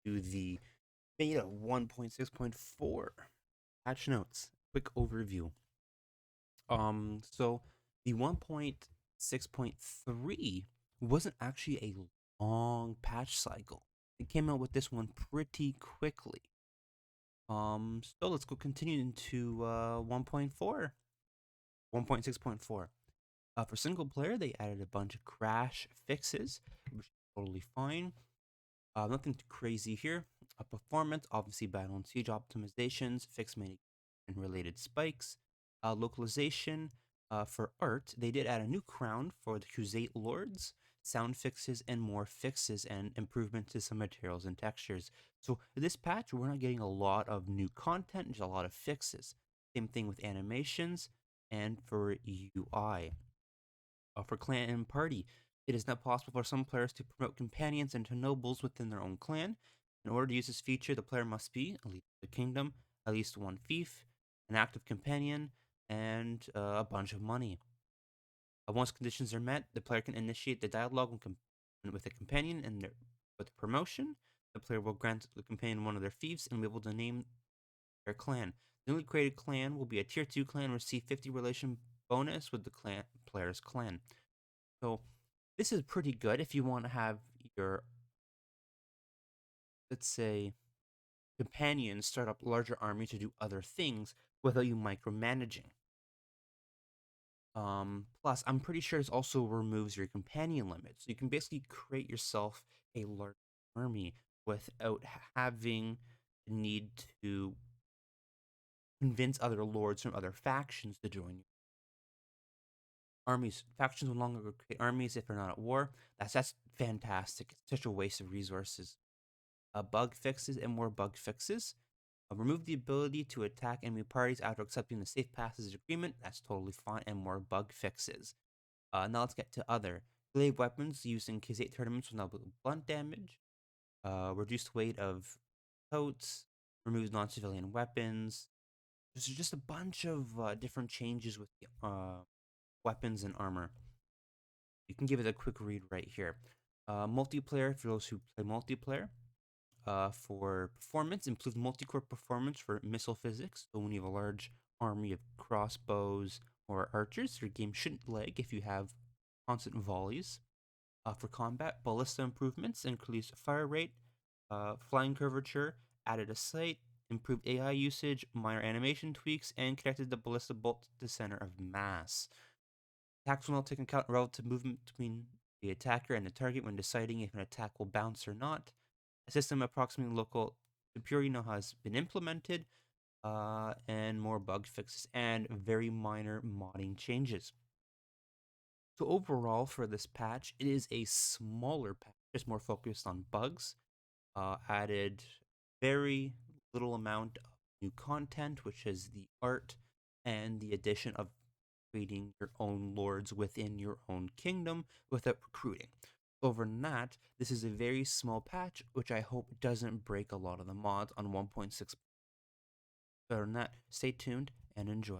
to the beta 1.6.4 patch notes. Quick overview. So the 1.6.3 wasn't actually a long patch cycle. It came out with this one pretty quickly. So let's go continue into 1.4, 1.6.4. For single player, they added a bunch of crash fixes, which is totally fine. Nothing too crazy here. Performance, obviously, battle and siege optimizations, fixed many and related spikes. Localization, for art, they did add a new crown for the Crusade Lords, sound fixes, and more fixes and improvements to some materials and textures. So this patch, we're not getting a lot of new content, just a lot of fixes. Same thing with animations and for UI. For clan and party, it is now possible for some players to promote companions into nobles within their own clan. In order to use this feature, the player must be a leader of the kingdom, at least one fief, an active companion, and a bunch of money. Once conditions are met, the player can initiate the dialogue with a companion, and with the promotion, the player will grant the companion one of their fiefs and be able to name their clan. The newly created clan will be a tier 2 clan and receive 50 relation bonus with the player's clan. So this is pretty good if you want to have your, let's say, companions start up larger army to do other things without you micromanaging. Plus, I'm pretty sure it also removes your companion limit. So you can basically create yourself a large army without having the need to convince other lords from other factions to join you. Armies, factions no longer create armies if they're not at war. That's fantastic. It's such a waste of resources. Bug fixes and more bug fixes. Remove the ability to attack enemy parties after accepting the safe passage agreement. That's totally fine. And more bug fixes. Now let's get to other. Glaive weapons used in K8 tournaments will now do blunt damage. Reduced weight of coats. Removes non-civilian weapons. There's just a bunch of different changes with weapons and armor. You can give it a quick read right here. Multiplayer, for those who play multiplayer. For performance, improved multi-core performance for missile physics. So when you have a large army of crossbows or archers, your game shouldn't lag if you have constant volleys. For combat, ballista improvements increased fire rate, flying curvature, added a sight, improved AI usage, minor animation tweaks, and connected the ballista bolt to the center of mass. Attacks will now take into account relative movement between the attacker and the target when deciding if an attack will bounce or not. A system approximating local security now has been implemented, and more bug fixes and very minor modding changes. So overall, for this patch, it is a smaller patch, just more focused on bugs. Added very little amount of new content, which is the art and the addition of creating your own lords within your own kingdom without recruiting. Over that, this is a very small patch, which I hope doesn't break a lot of the mods on 1.6. Better than that, stay tuned and enjoy.